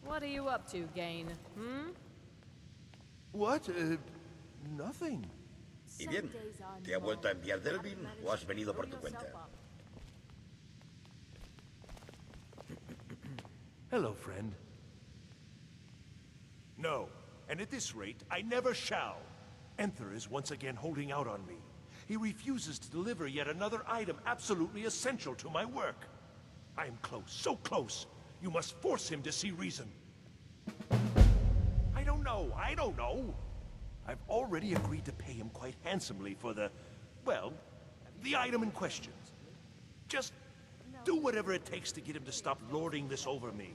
What are you up to, Gain? Hmm? What? Nothing. Y bien, ¿te ha vuelto a enviar Delvin o has venido por tu cuenta? Hello, friend. No, and at this rate, I never shall. Enther is once again holding out on me. He refuses to deliver yet another item absolutely essential to my work. I am close, so close. You must force him to see reason. I don't know. I've already agreed to pay him quite handsomely for well, the item in question. Just do whatever it takes to get him to stop lording this over me.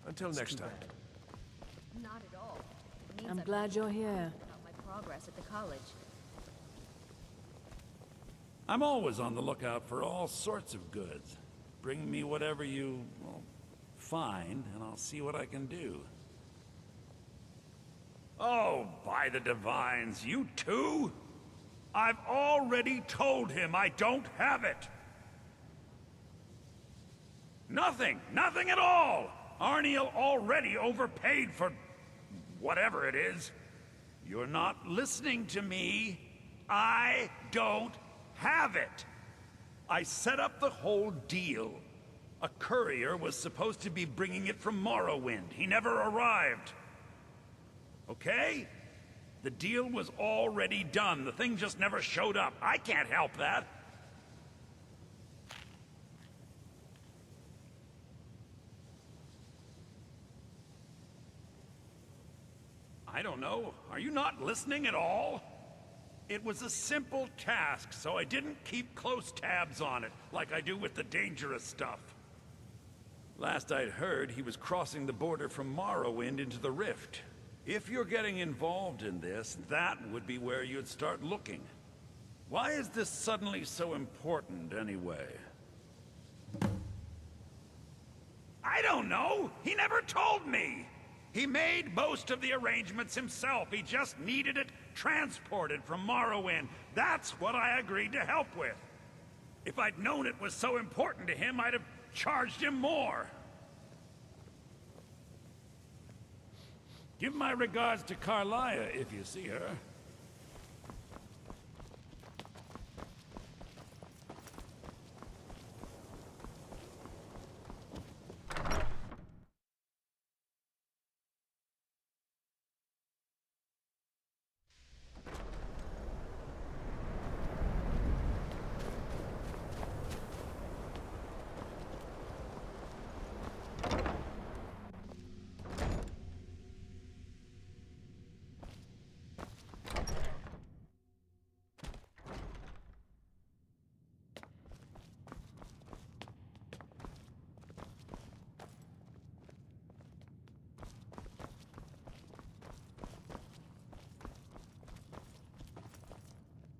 Until next time. Not at all. It means I'm I've glad you're here. about my progress at the college. I'm always on the lookout for all sorts of goods. Bring me whatever you, well, find, and I'll see what I can do. Oh, by the divines, you too? I've already told him I don't have it! Nothing at all! Arniel already overpaid for whatever it is. You're not listening to me. I don't have it. I set up the whole deal. A courier was supposed to be bringing it from Morrowind. He never arrived. Okay? The deal was already done. The thing just never showed up. I can't help that. I don't know. Are you not listening at all? It was a simple task, so I didn't keep close tabs on it, like I do with the dangerous stuff. Last I'd heard, he was crossing the border from Morrowind into the Rift. If you're getting involved in this, that would be where you'd start looking. Why is this suddenly so important, anyway? I don't know! He never told me! He made most of the arrangements himself. He just needed it transported from Morrowind. That's what I agreed to help with. If I'd known it was so important to him, I'd have charged him more. Give my regards to Carlia if you see her.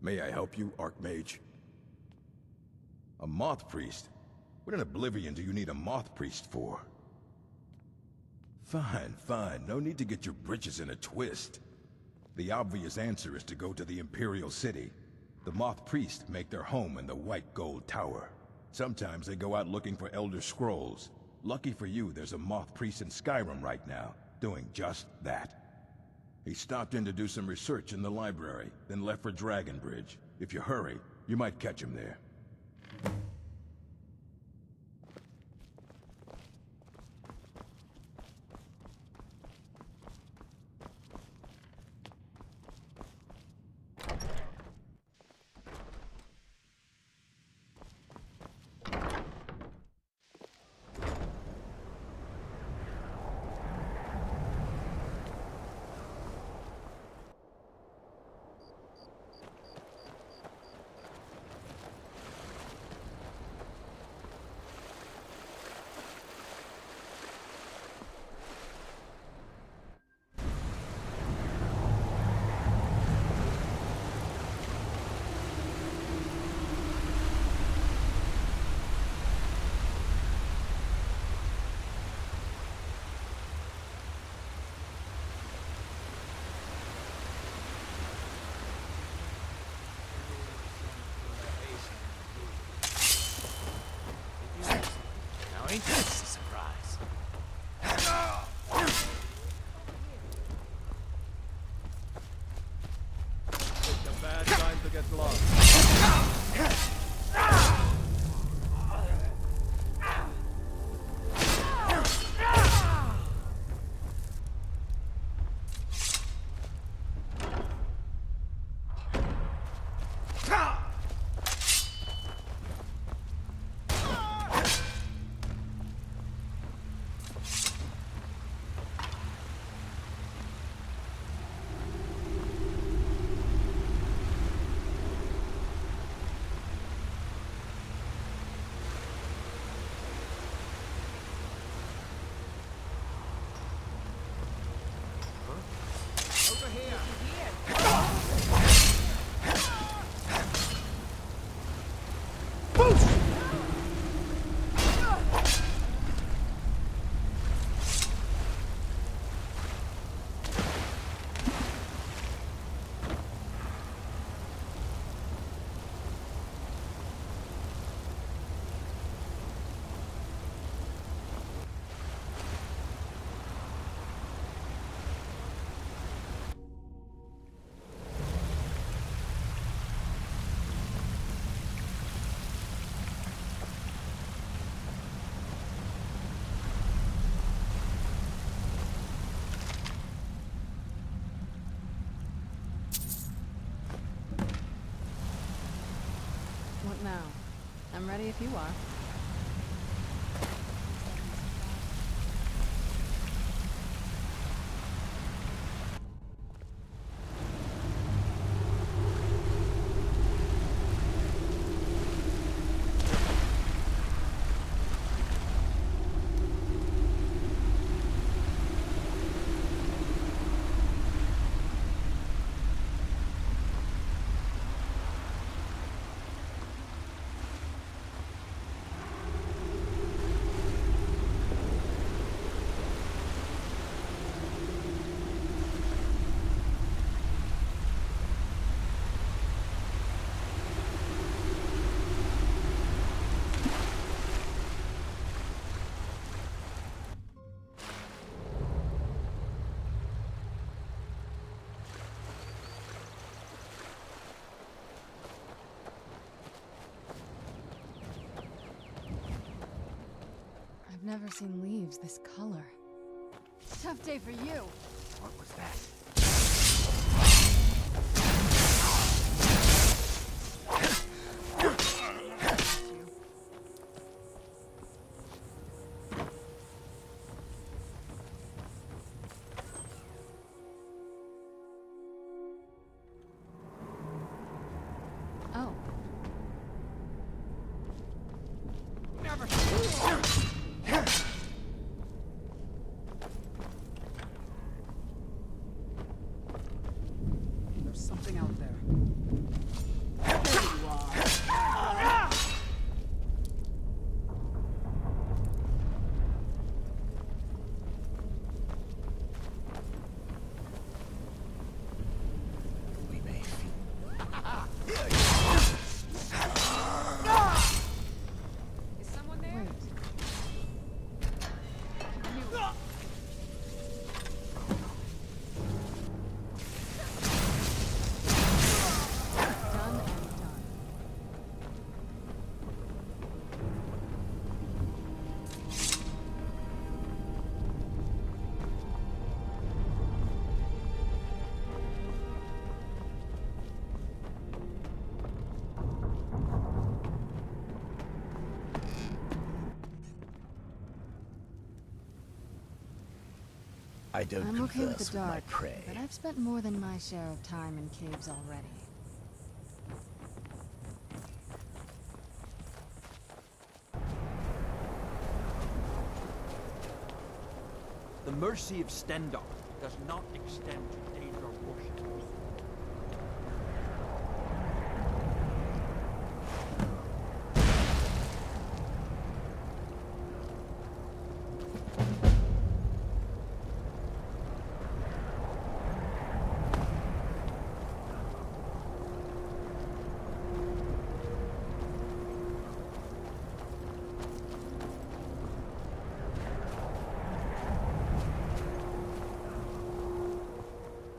May I help you, Archmage? A Moth Priest? What in Oblivion do you need a Moth Priest for? Fine, fine. No need to get your britches in a twist. The obvious answer is to go to the Imperial City. The Moth Priests make their home in the White Gold Tower. Sometimes they go out looking for Elder Scrolls. Lucky for you, there's a Moth Priest in Skyrim right now, doing just that. He stopped in to do some research in the library, then left for Dragonbridge. If you hurry, you might catch him there. I'm ready if you are. I've never seen leaves this color. Tough day for you. What was that? Oh. There's something out there. There you are. We may Is someone there? Done and done. I don't I'm okay with converse the with my dark, prey. but I've spent more than my share of time in caves already. The mercy of Stendar does not extend to Daedra worshippers.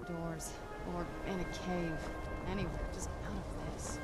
Doors, or in a cave, anywhere, just out of this.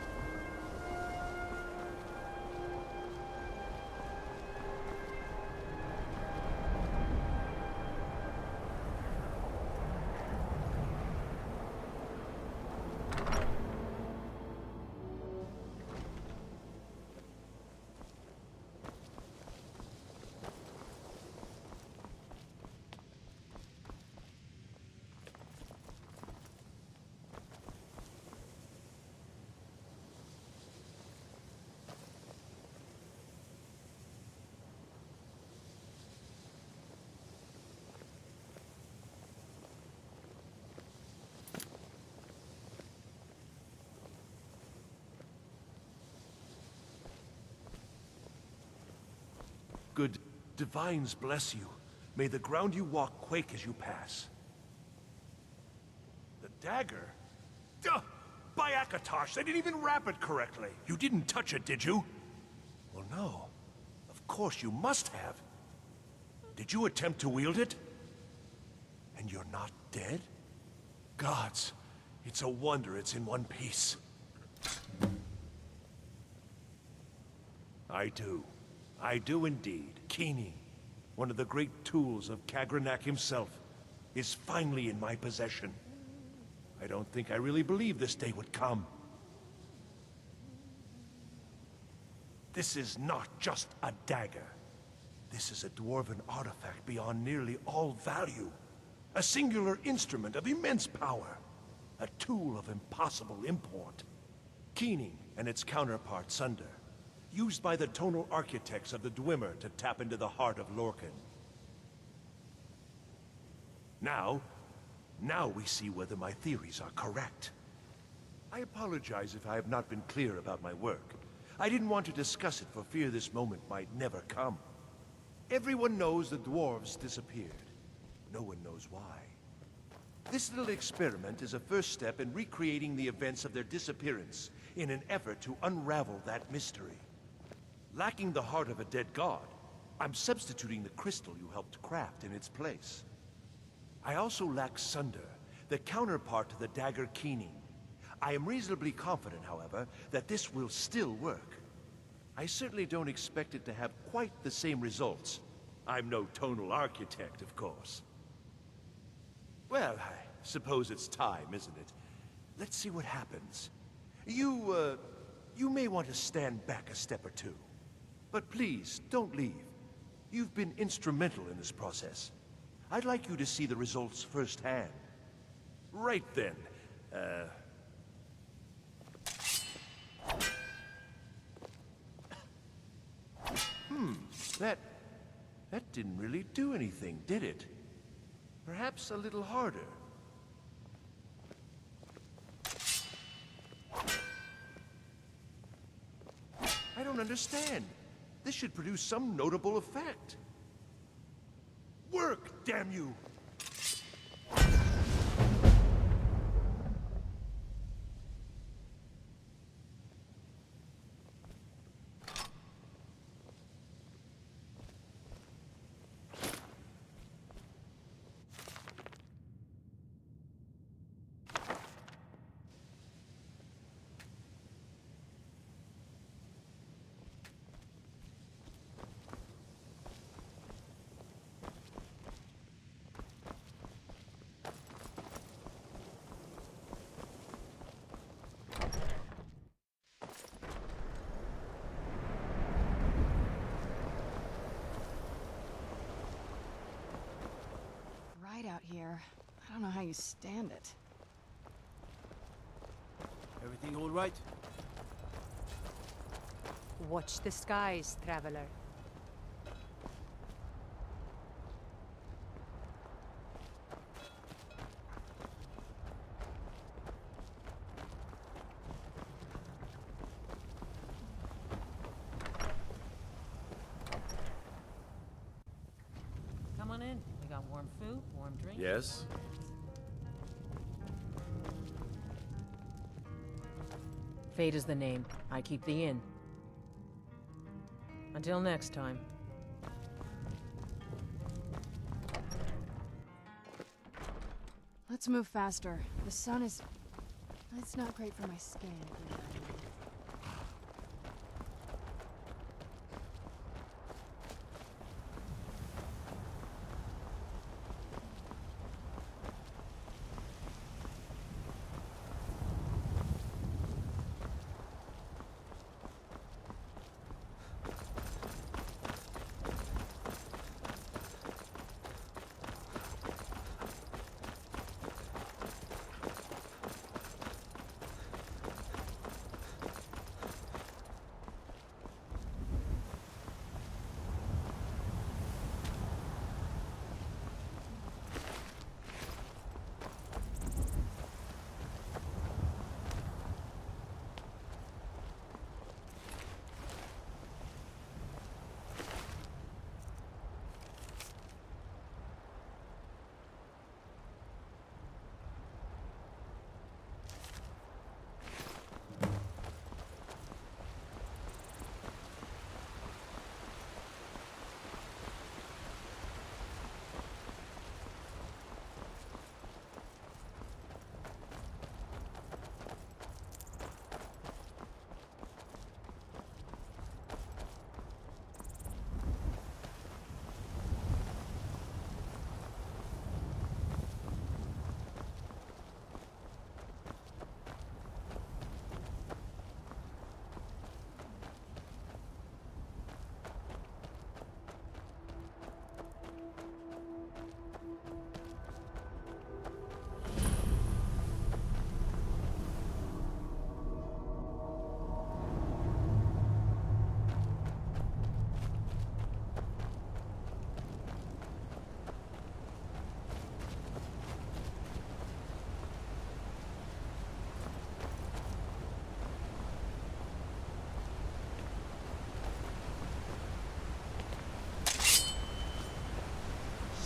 Good divines bless you. May the ground you walk quake as you pass. The dagger? Duh! By Akatosh, they didn't even wrap it correctly. You didn't touch it, did you? Well, no. Of course you must have. Did you attempt to wield it? And you're not dead? Gods, it's a wonder it's in one piece. I do. I do indeed. Keening, one of the great tools of Kagranak himself, is finally in my possession. I don't think I really believed this day would come. This is not just a dagger. This is a dwarven artifact beyond nearly all value. A singular instrument of immense power. A tool of impossible import. Keening and its counterpart Sunder, used by the tonal architects of the Dwemer to tap into the heart of Lorcan. Now we see whether my theories are correct. I apologize if I have not been clear about my work. I didn't want to discuss it for fear this moment might never come. Everyone knows the dwarves disappeared. No one knows why. This little experiment is a first step in recreating the events of their disappearance in an effort to unravel that mystery. Lacking the heart of a dead god, I'm substituting the crystal you helped craft in its place. I also lack Sunder, the counterpart to the dagger Keening. I am reasonably confident, however, that this will still work. I certainly don't expect it to have quite the same results. I'm no tonal architect, of course. Well, I suppose it's time, isn't it? Let's see what happens. You may want to stand back a step or two. But please, don't leave. You've been instrumental in this process. I'd like you to see the results firsthand. Right then, That didn't really do anything, did it? Perhaps a little harder. I don't understand. This should produce some notable effect. Work, damn you! Out here. I don't know how you stand it. Everything all right? Watch the skies, traveler. Come on in. We got warm food, warm drinks. Yes? Fate is the name. I keep the inn. Until next time. Let's move faster. The sun is... It's not great for my skin.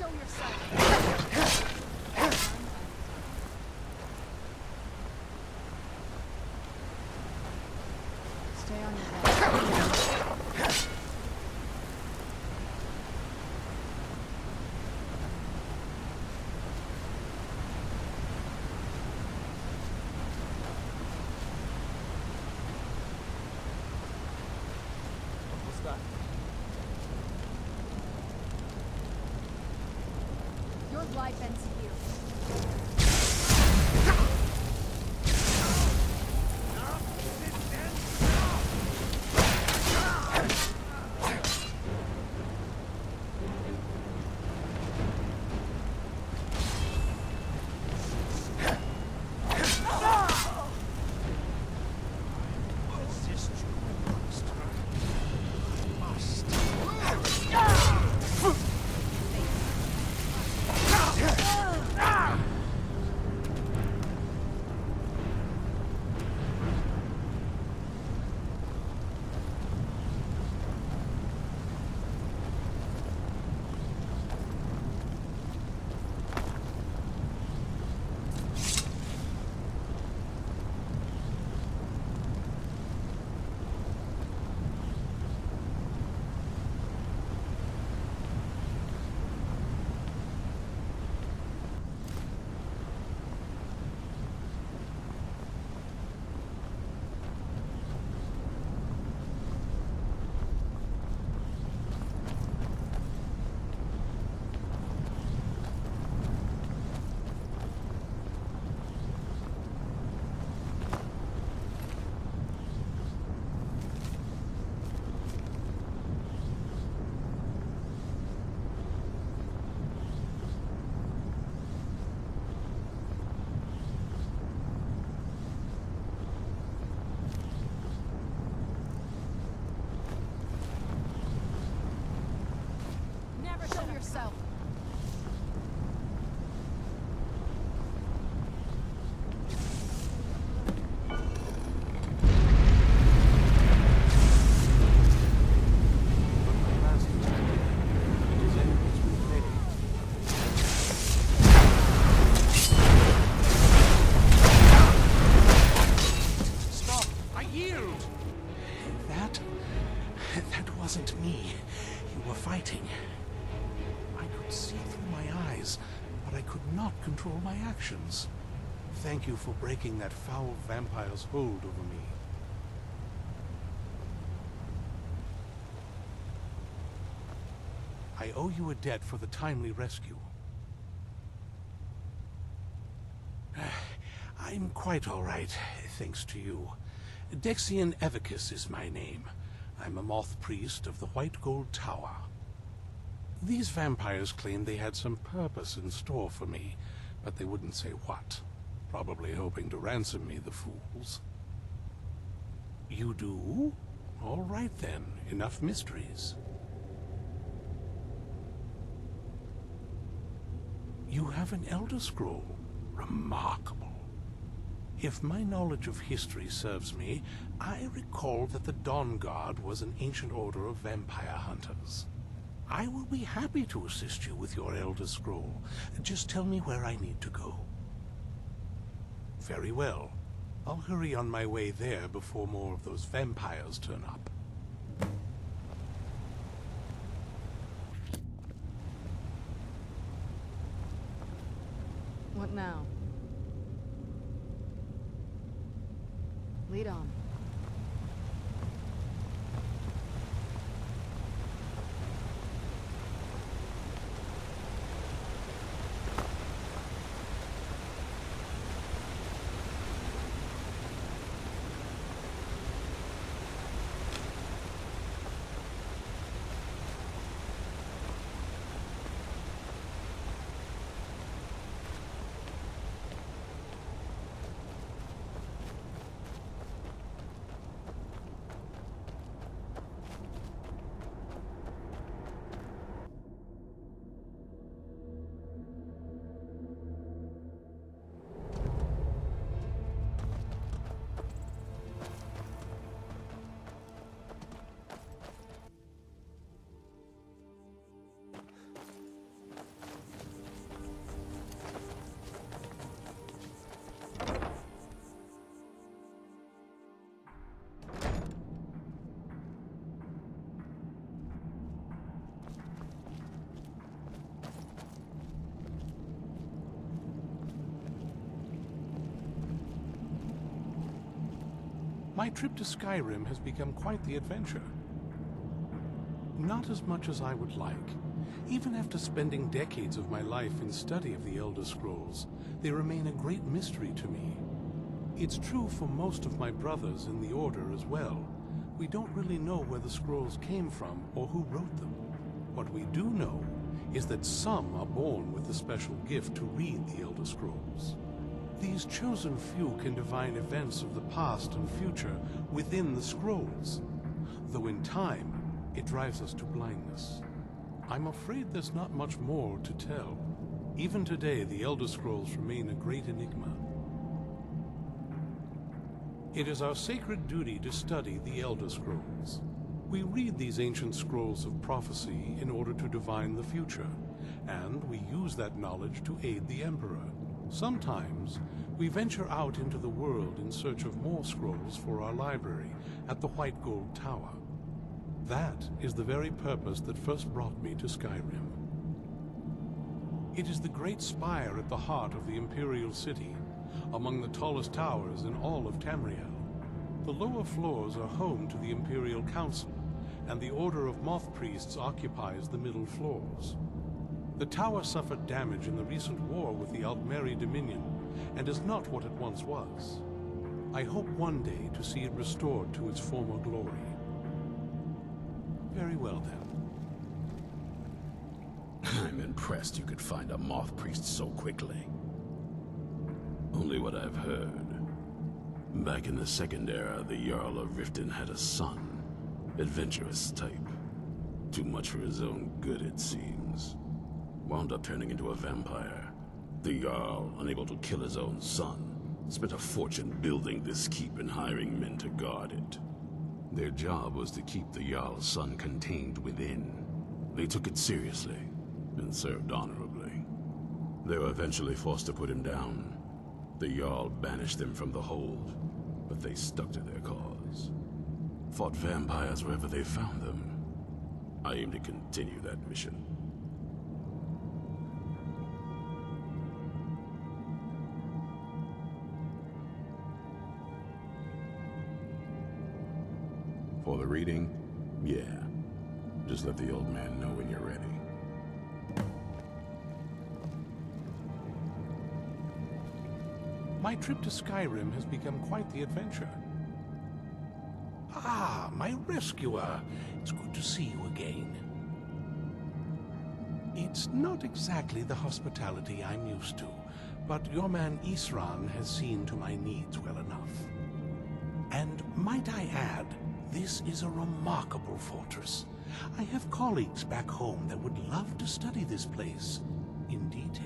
Show yourself. Stay on your way. What's that? Your life ends here. Show yourself. Stop! I yield! That wasn't me. You were fighting. I could see through my eyes, but I could not control my actions. Thank you for breaking that foul vampire's hold over me. I owe you a debt for the timely rescue. I'm quite all right, thanks to you. Dexian Evicus is my name. I'm a moth priest of the White Gold Tower. These vampires claimed they had some purpose in store for me, but they wouldn't say what. Probably hoping to ransom me, the fools. You do? All right then, enough mysteries. You have an Elder Scroll. Remarkable. If my knowledge of history serves me, I recall that the Dawnguard was an ancient order of vampire hunters. I will be happy to assist you with your Elder Scroll. Just tell me where I need to go. Very well. I'll hurry on my way there before more of those vampires turn up. What now? Lead on. My trip to Skyrim has become quite the adventure. Not as much as I would like. Even after spending decades of my life in study of the Elder Scrolls, they remain a great mystery to me. It's true for most of my brothers in the Order as well. We don't really know where the scrolls came from or who wrote them. What we do know is that some are born with the special gift to read the Elder Scrolls. These chosen few can divine events of the past and future within the scrolls, though in time, it drives us to blindness. I'm afraid there's not much more to tell. Even today, the Elder Scrolls remain a great enigma. It is our sacred duty to study the Elder Scrolls. We read these ancient scrolls of prophecy in order to divine the future, and we use that knowledge to aid the Emperor. Sometimes, we venture out into the world in search of more scrolls for our library at the White Gold Tower. That is the very purpose that first brought me to Skyrim. It is the great spire at the heart of the Imperial City, among the tallest towers in all of Tamriel. The lower floors are home to the Imperial Council, and the Order of Moth Priests occupies the middle floors. The tower suffered damage in the recent war with the Altmeri Dominion, and is not what it once was. I hope one day to see it restored to its former glory. Very well, then. I'm impressed you could find a Moth Priest so quickly. Only what I've heard. Back in the Second Era, the Jarl of Riften had a son. Adventurous type. Too much for his own good, it seems. Wound up turning into a vampire. The Jarl, unable to kill his own son, spent a fortune building this keep and hiring men to guard it. Their job was to keep the Jarl's son contained within. They took it seriously, and served honorably. They were eventually forced to put him down. The Jarl banished them from the hold, but they stuck to their cause. Fought vampires wherever they found them. I aim to continue that mission. For the reading? Yeah. Just let the old man know when you're ready. My trip to Skyrim has become quite the adventure. Ah, my rescuer. It's good to see you again. It's not exactly the hospitality I'm used to, but your man Isran has seen to my needs well enough. And might I add, this is a remarkable fortress. I have colleagues back home that would love to study this place in detail.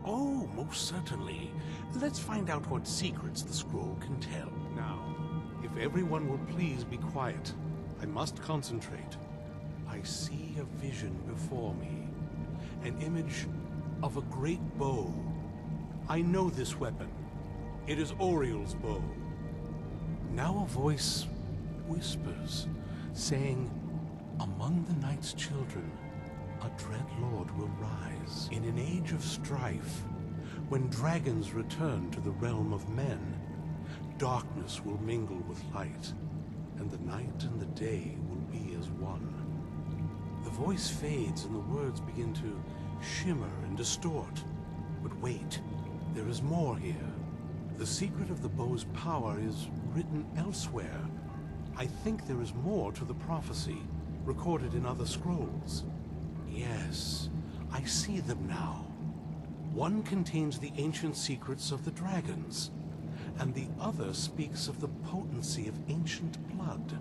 Oh, most certainly. Let's find out what secrets the scroll can tell. Now, if everyone will please be quiet, I must concentrate. I see a vision before me. An image of a great bow. I know this weapon. It is Oriel's bow. Now a voice whispers, saying, among the night's children, a dread lord will rise. In an age of strife, when dragons return to the realm of men, darkness will mingle with light, and the night and the day will be as one. The voice fades and the words begin to shimmer and distort. But wait, there is more here. The secret of the bow's power is written elsewhere. I think there is more to the prophecy, recorded in other scrolls. Yes, I see them now. One contains the ancient secrets of the dragons, and the other speaks of the potency of ancient blood.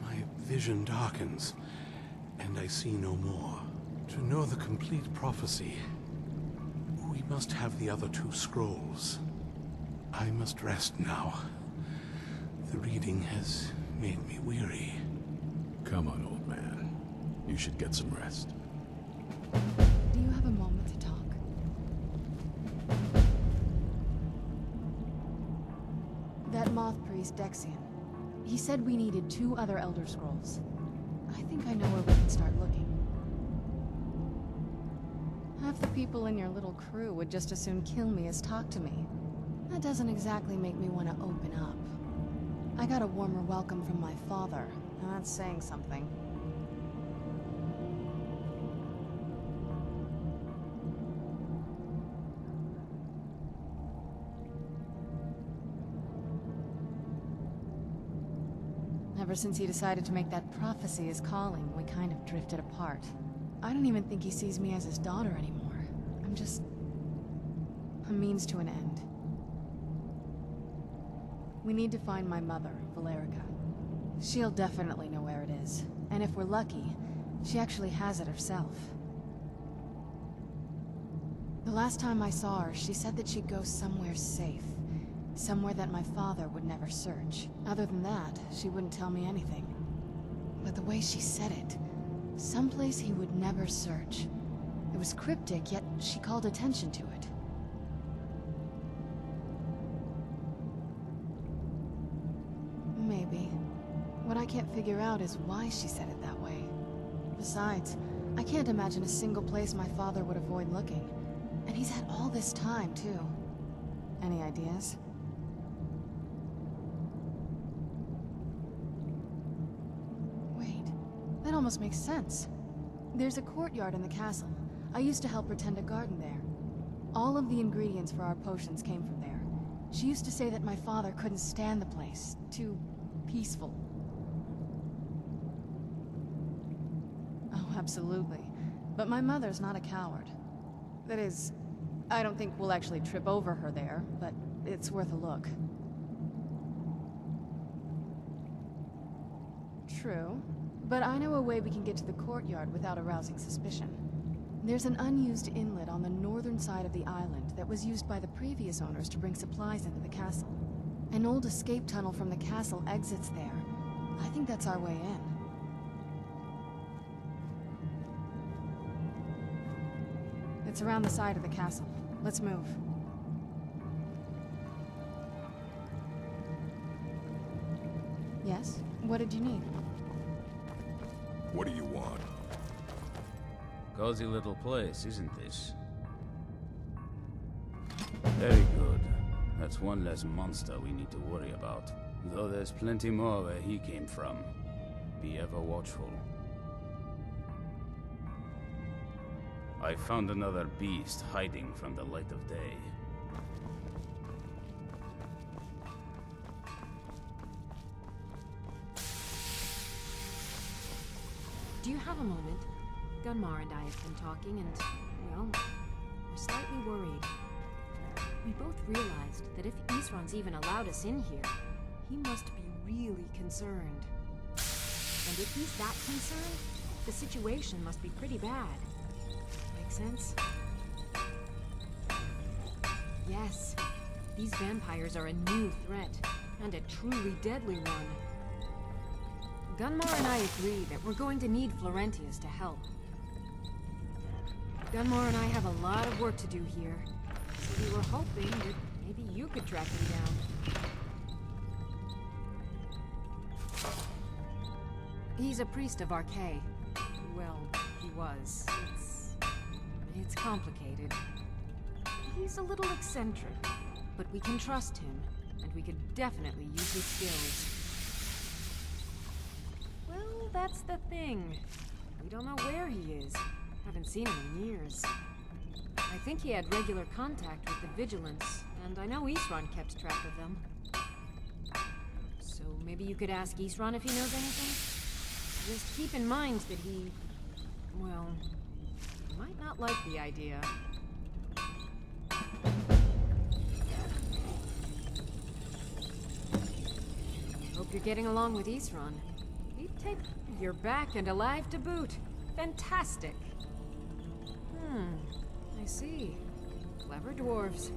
My vision darkens, and I see no more. To know the complete prophecy, we must have the other two scrolls. I must rest now. The reading has made me weary. Come on, old man. You should get some rest. Do you have a moment to talk? That moth priest, Dexian. He said we needed 2 other Elder Scrolls. I think I know where we can start looking. Half the people in your little crew would just as soon kill me as talk to me. That doesn't exactly make me want to open up. I got a warmer welcome from my father, and that's saying something. Ever since he decided to make that prophecy his calling, we kind of drifted apart. I don't even think he sees me as his daughter anymore. I'm just a means to an end. We need to find my mother, Valerica. She'll definitely know where it is. And if we're lucky, she actually has it herself. The last time I saw her, she said that she'd go somewhere safe. Somewhere that my father would never search. Other than that, she wouldn't tell me anything. But the way she said it, someplace he would never search. It was cryptic, yet she called attention to it. Maybe. What I can't figure out is why she said it that way. Besides, I can't imagine a single place my father would avoid looking. And he's had all this time, too. Any ideas? Wait, that almost makes sense. There's a courtyard in the castle. I used to help her tend a garden there. All of the ingredients for our potions came from there. She used to say that my father couldn't stand the place. Too peaceful. Oh, absolutely. But my mother's not a coward. That is, I don't think we'll actually trip over her there, but it's worth a look. True. But I know a way we can get to the courtyard without arousing suspicion. There's an unused inlet on the northern side of the island that was used by the previous owners to bring supplies into the castle. An old escape tunnel from the castle exits there. I think that's our way in. It's around the side of the castle. Let's move. Yes? What did you need? What do you want? Cozy little place, isn't this? Very good. That's one less monster we need to worry about. Though there's plenty more where he came from. Be ever watchful. I found another beast hiding from the light of day. Do you have a moment? Gunmar and I have been talking and, well, we're slightly worried. We both realized that if Isran's even allowed us in here, he must be really concerned. And if he's that concerned, the situation must be pretty bad. Make sense? Yes, these vampires are a new threat, and a truly deadly one. Gunmar and I agree that we're going to need Florentius to help. Gunmar and I have a lot of work to do here, so we were hoping that maybe you could track him down. He's a priest of Archay. Well, he was. It's complicated. He's a little eccentric, but we can trust him, and we could definitely use his skills. Well, that's the thing. We don't know where he is. Haven't seen him in years. I think he had regular contact with the Vigilance, and I know Isran kept track of them. So maybe you could ask Isran if he knows anything? Just keep in mind that he... well, might not like the idea. Hope you're getting along with Isran. He'd take... you're back and alive to boot. Fantastic. I see. Clever dwarves.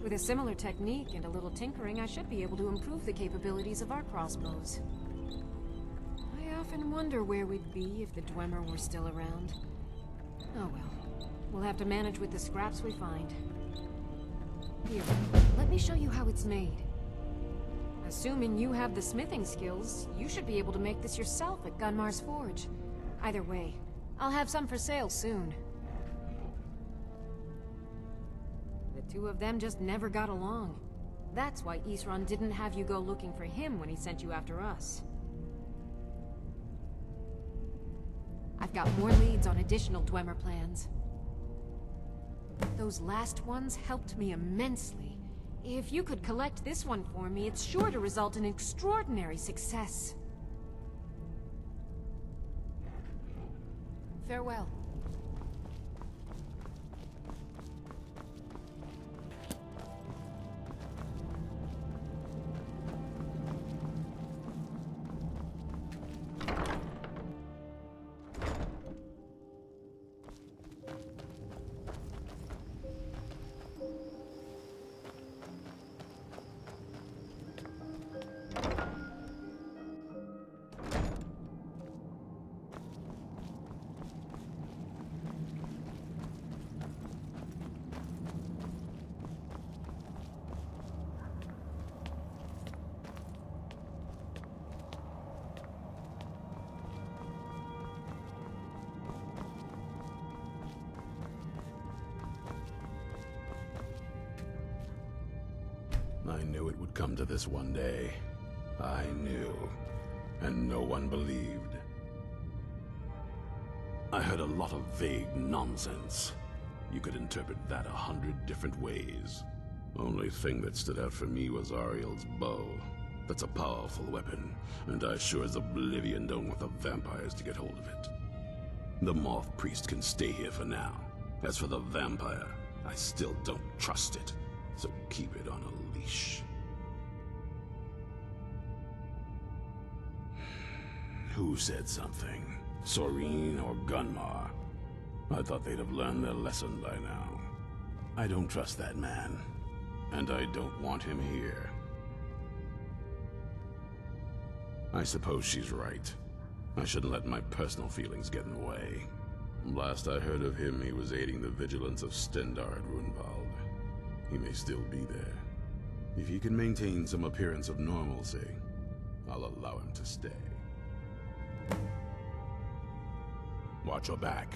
With a similar technique and a little tinkering, I should be able to improve the capabilities of our crossbows. I often wonder where we'd be if the Dwemer were still around. Oh well. We'll have to manage with the scraps we find. Here, let me show you how it's made. Assuming you have the smithing skills, you should be able to make this yourself at Gunmar's Forge. Either way, I'll have some for sale soon. The two of them just never got along. That's why Isran didn't have you go looking for him when he sent you after us. I've got more leads on additional Dwemer plans. Those last ones helped me immensely. If you could collect this one for me, it's sure to result in extraordinary success. Farewell. I knew it would come to this one day. I knew, and no one believed. I heard a lot of vague nonsense. You could interpret that 100 different ways. Only thing that stood out for me was Ariel's bow. That's a powerful weapon, and I sure as oblivion don't want the vampires to get hold of it. The Moth Priest can stay here for now. As for the vampire, I still don't trust it, so keep it on a leash. Who said something? Soreen or Gunmar? I thought they'd have learned their lesson by now. I don't trust that man, and I don't want him here. I suppose she's right. I shouldn't let my personal feelings get in the way. Last I heard of him, he was aiding the vigilance of Stendard Runvald. He may still be there. If he can maintain some appearance of normalcy, I'll allow him to stay. Watch your back.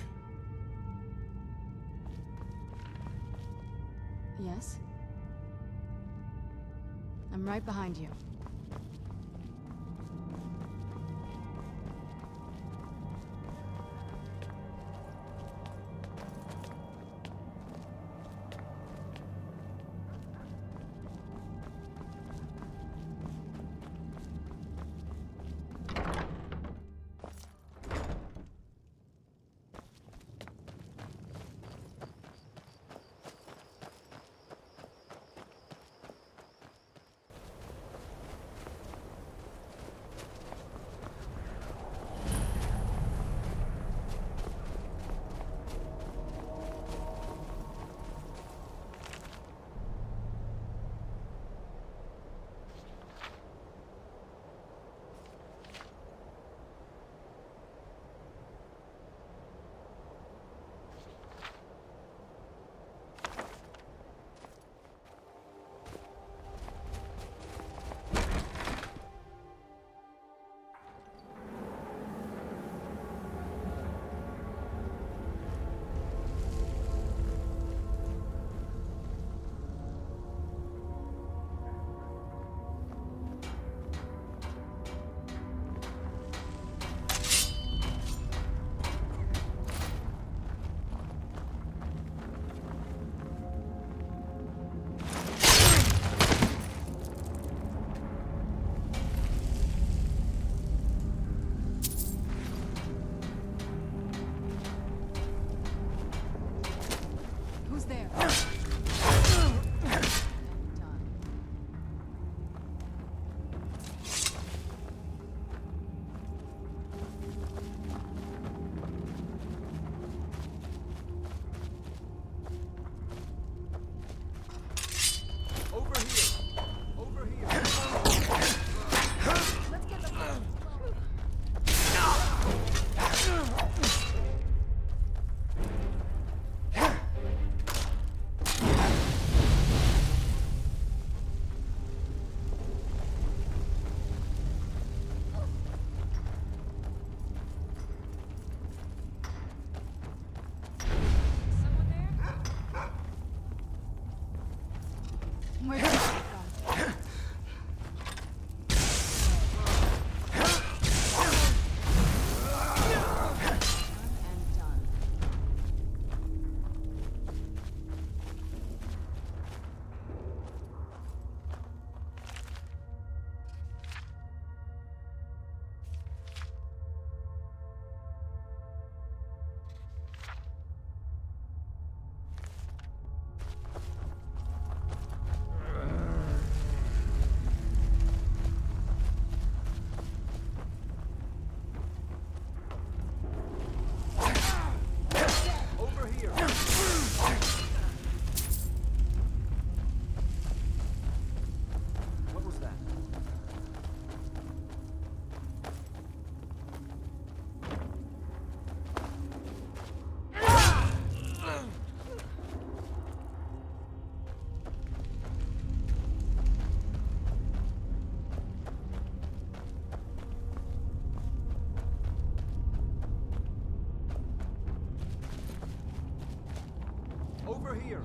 Yes? I'm right behind you. Over here.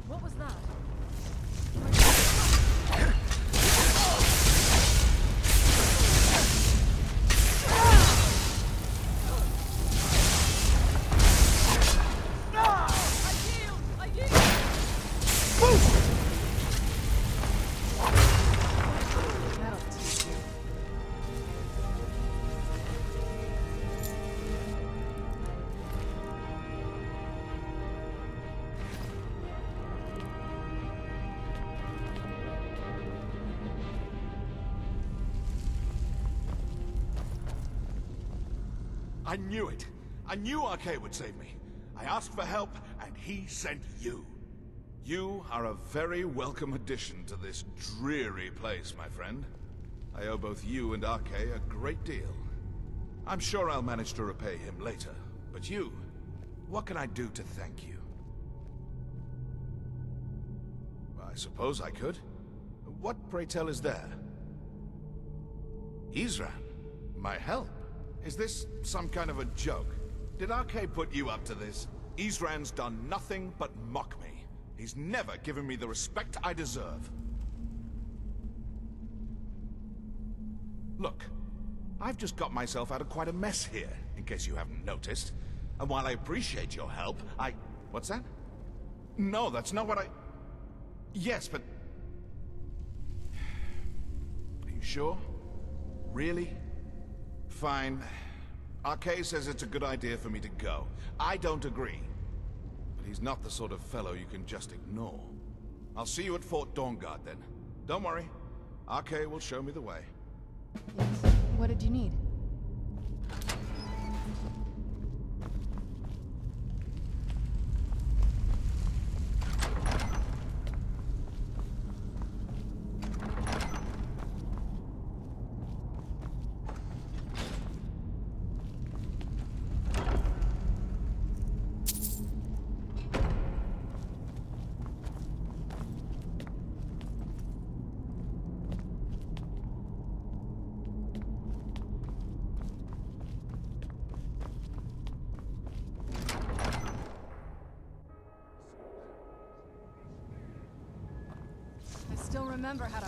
What was that? What was that? I knew it. I knew Arcade would save me. I asked for help, and he sent you. You are a very welcome addition to this dreary place, my friend. I owe both you and Arcade a great deal. I'm sure I'll manage to repay him later. But you, what can I do to thank you? I suppose I could. What, pray tell, is there? Isran, my help? Is this some kind of a joke? Did Arcade put you up to this? Isran's done nothing but mock me. He's never given me the respect I deserve. Look, I've just got myself out of quite a mess here, in case you haven't noticed. And while I appreciate your help, What's that? No, that's not what I... Yes, but... Are you sure? Really? Fine. Arcade says it's a good idea for me to go. I don't agree. But he's not the sort of fellow you can just ignore. I'll see you at Fort Dawnguard then. Don't worry. Arcade will show me the way. Yes. What did you need? I still remember how to...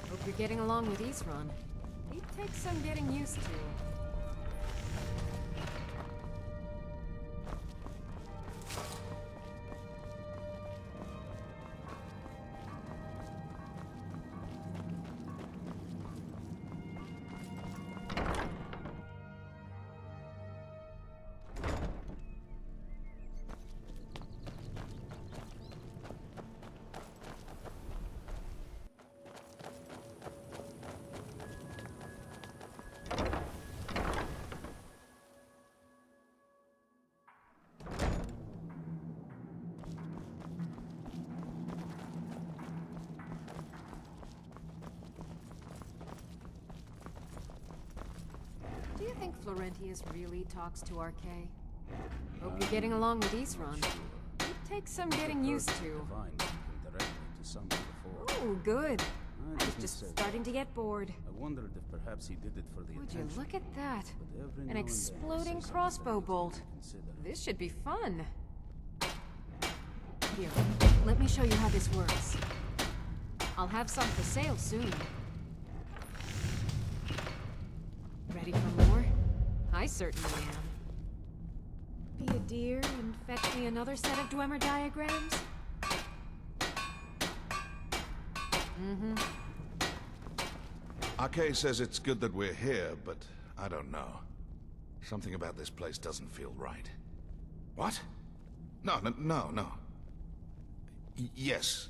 Hope you're getting along with Isran. He'd take some getting used to. think Florentius really talks to RK? Hope you're getting along with Isran. It takes some getting used to. Oh, good. I was just starting to get bored. I wondered if perhaps he did it for the Would you attention. look at that? An exploding crossbow bolt. This should be fun. Here, let me show you how this works. I'll have some for sale soon. Ready for more? I certainly am. Be a dear and fetch me another set of Dwemer diagrams? Mm-hmm. RK says it's good that we're here, but I don't know. Something about this place doesn't feel right. What? No. Yes.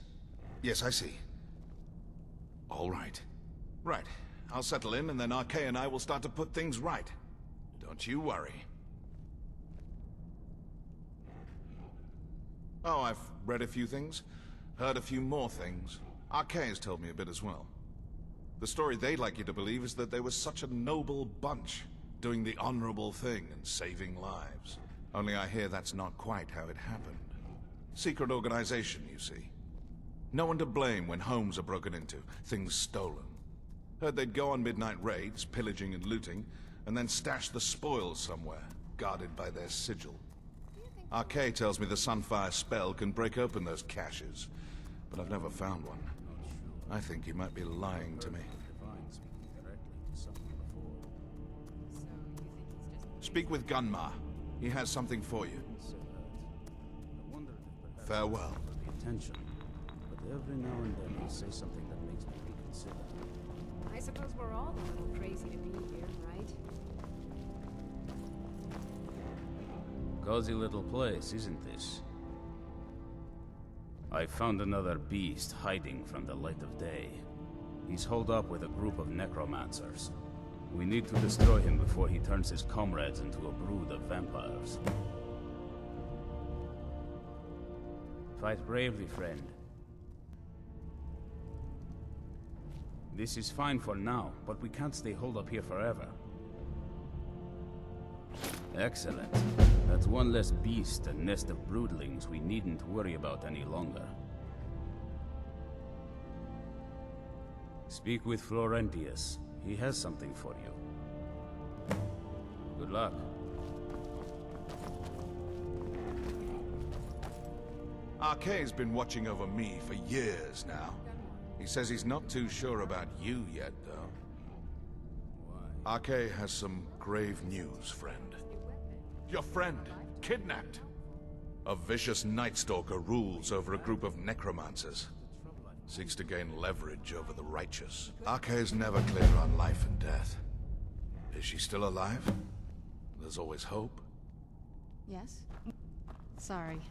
Yes, I see. All right. Right. I'll settle in, and then RK and I will start to put things right. Don't you worry. Oh, I've read a few things, heard a few more things. RK has told me a bit as well. The story they'd like you to believe is that they were such a noble bunch, doing the honorable thing and saving lives. Only I hear that's not quite how it happened. Secret organization, you see. No one to blame when homes are broken into, things stolen. Heard they'd go on midnight raids, pillaging and looting, and then stash the spoils somewhere, guarded by their sigil. RK tells me the Sunfire spell can break open those caches, but I've never found one. I think he might be lying to me. Speak with Gunmar. He has something for you. Farewell. Attention, but every now and then he'll say something that makes me reconsider. I suppose we're all a little crazy to be here, right? Cozy little place, isn't this? I found another beast hiding from the light of day. He's holed up with a group of necromancers. We need to destroy him before he turns his comrades into a brood of vampires. Fight bravely, friend. This is fine for now, but we can't stay holed up here forever. Excellent. That's one less beast and nest of broodlings we needn't worry about any longer. Speak with Florentius. He has something for you. Good luck. RK's been watching over me for years now. He says he's not too sure about you yet, though. Why? RK has some grave news, friend. Your friend, kidnapped. A vicious Night Stalker rules over a group of necromancers. Seeks to gain leverage over the righteous. RK is never clear on life and death. Is she still alive? There's always hope. Yes? Sorry.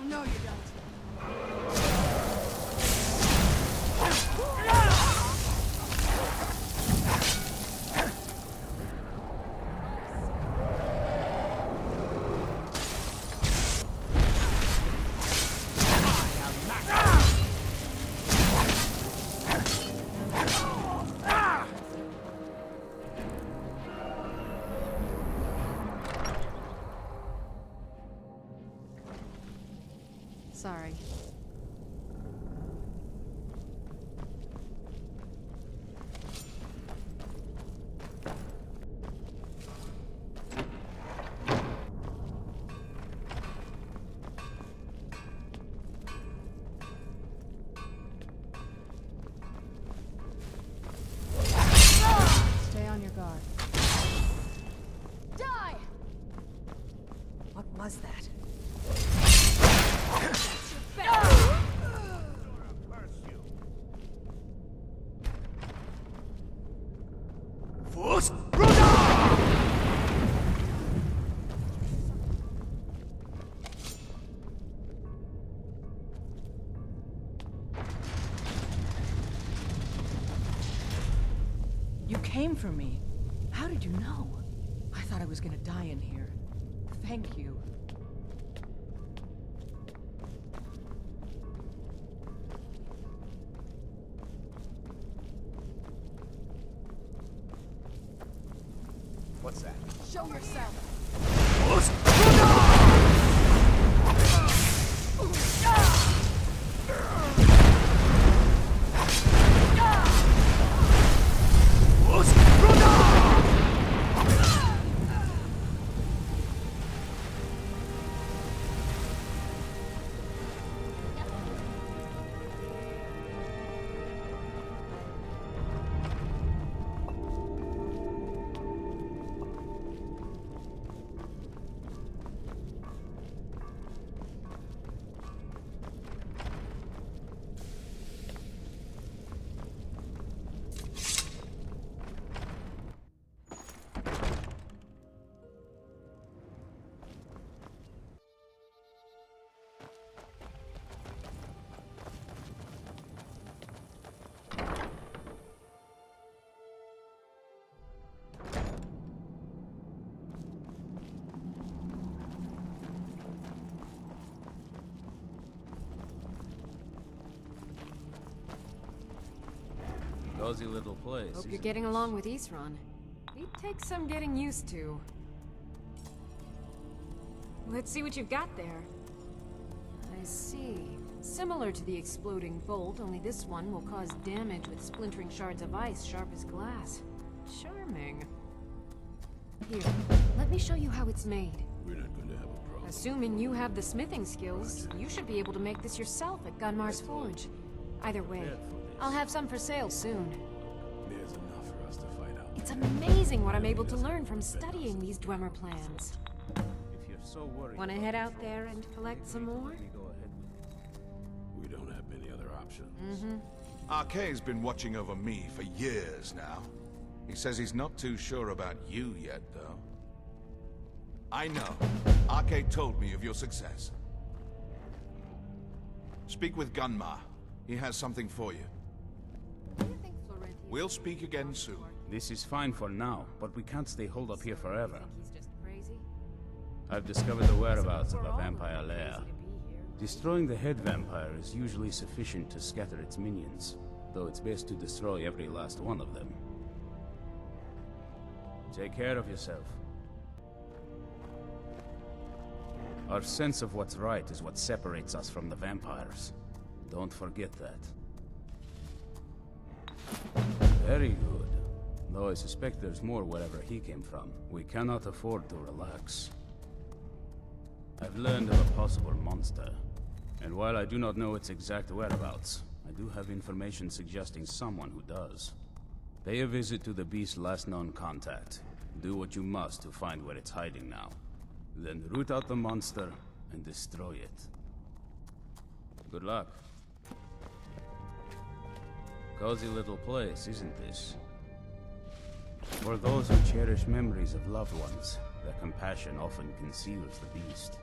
No, you don't. Sorry. Stay on your guard. Die! What was that? no. I thought I was gonna die in here. Thank you. What's that? Show yourself. Cozy little place. Hope you're getting along with Isran. He'd take some getting used to. Let's see what you've got there. I see. Similar to the exploding bolt, only this one will cause damage with splintering shards of ice sharp as glass. Charming. Here, let me show you how it's made. We're not going to have a problem. Assuming you have the smithing skills, you should be able to make this yourself at Gunmar's Forge. Either way, I'll have some for sale soon. There's enough for us to find out. It's amazing what I'm able to learn from studying these Dwemer plans. If you're so worried. Want to head out there and collect some more? We don't have many other options. Arkay's been watching over me for years now. He says he's not too sure about you yet, though. I know. Arkay told me of your success. Speak with Gunmar. He has something for you. We'll speak again soon. This is fine for now, but we can't stay holed up here forever. I've discovered the whereabouts of a vampire lair. Destroying the head vampire is usually sufficient to scatter its minions, though it's best to destroy every last one of them. Take care of yourself. Our sense of what's right is what separates us from the vampires. Don't forget that. Very good. Though I suspect there's more wherever he came from. We cannot afford to relax. I've learned of a possible monster. And while I do not know its exact whereabouts, I do have information suggesting someone who does. Pay a visit to the beast's last known contact. Do what you must to find where it's hiding now. Then root out the monster and destroy it. Good luck. Cozy little place, isn't this? For those who cherish memories of loved ones, their compassion often conceals the beast.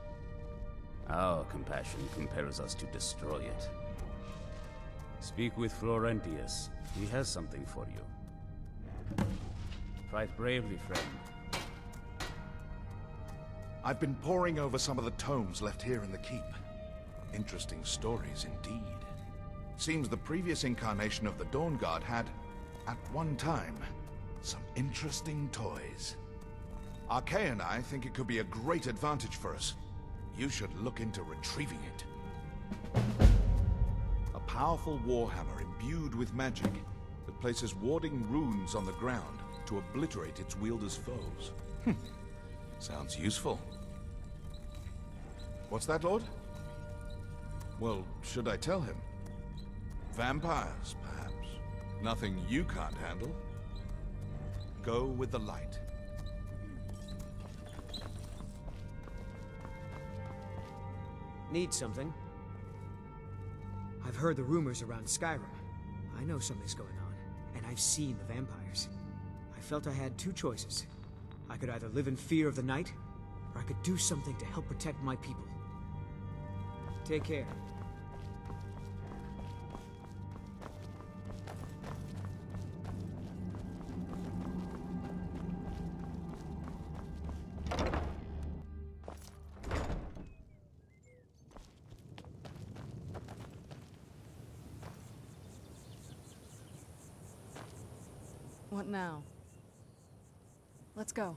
Our compassion compels us to destroy it. Speak with Florentius. He has something for you. Fight bravely, friend. I've been poring over some of the tomes left here in the keep. Interesting stories indeed. Seems the previous incarnation of the Dawnguard had, at one time, some interesting toys. Arkay and I think it could be a great advantage for us. You should look into retrieving it. A powerful warhammer imbued with magic that places warding runes on the ground to obliterate its wielder's foes. Sounds useful. What's that, Lord? Well, should I tell him? Vampires, perhaps. Nothing you can't handle. Go with the light. Need something? I've heard the rumors around Skyrim. I know something's going on, and I've seen the vampires. I felt I had two choices. I could either live in fear of the night, or I could do something to help protect my people. Take care. What now? Let's go.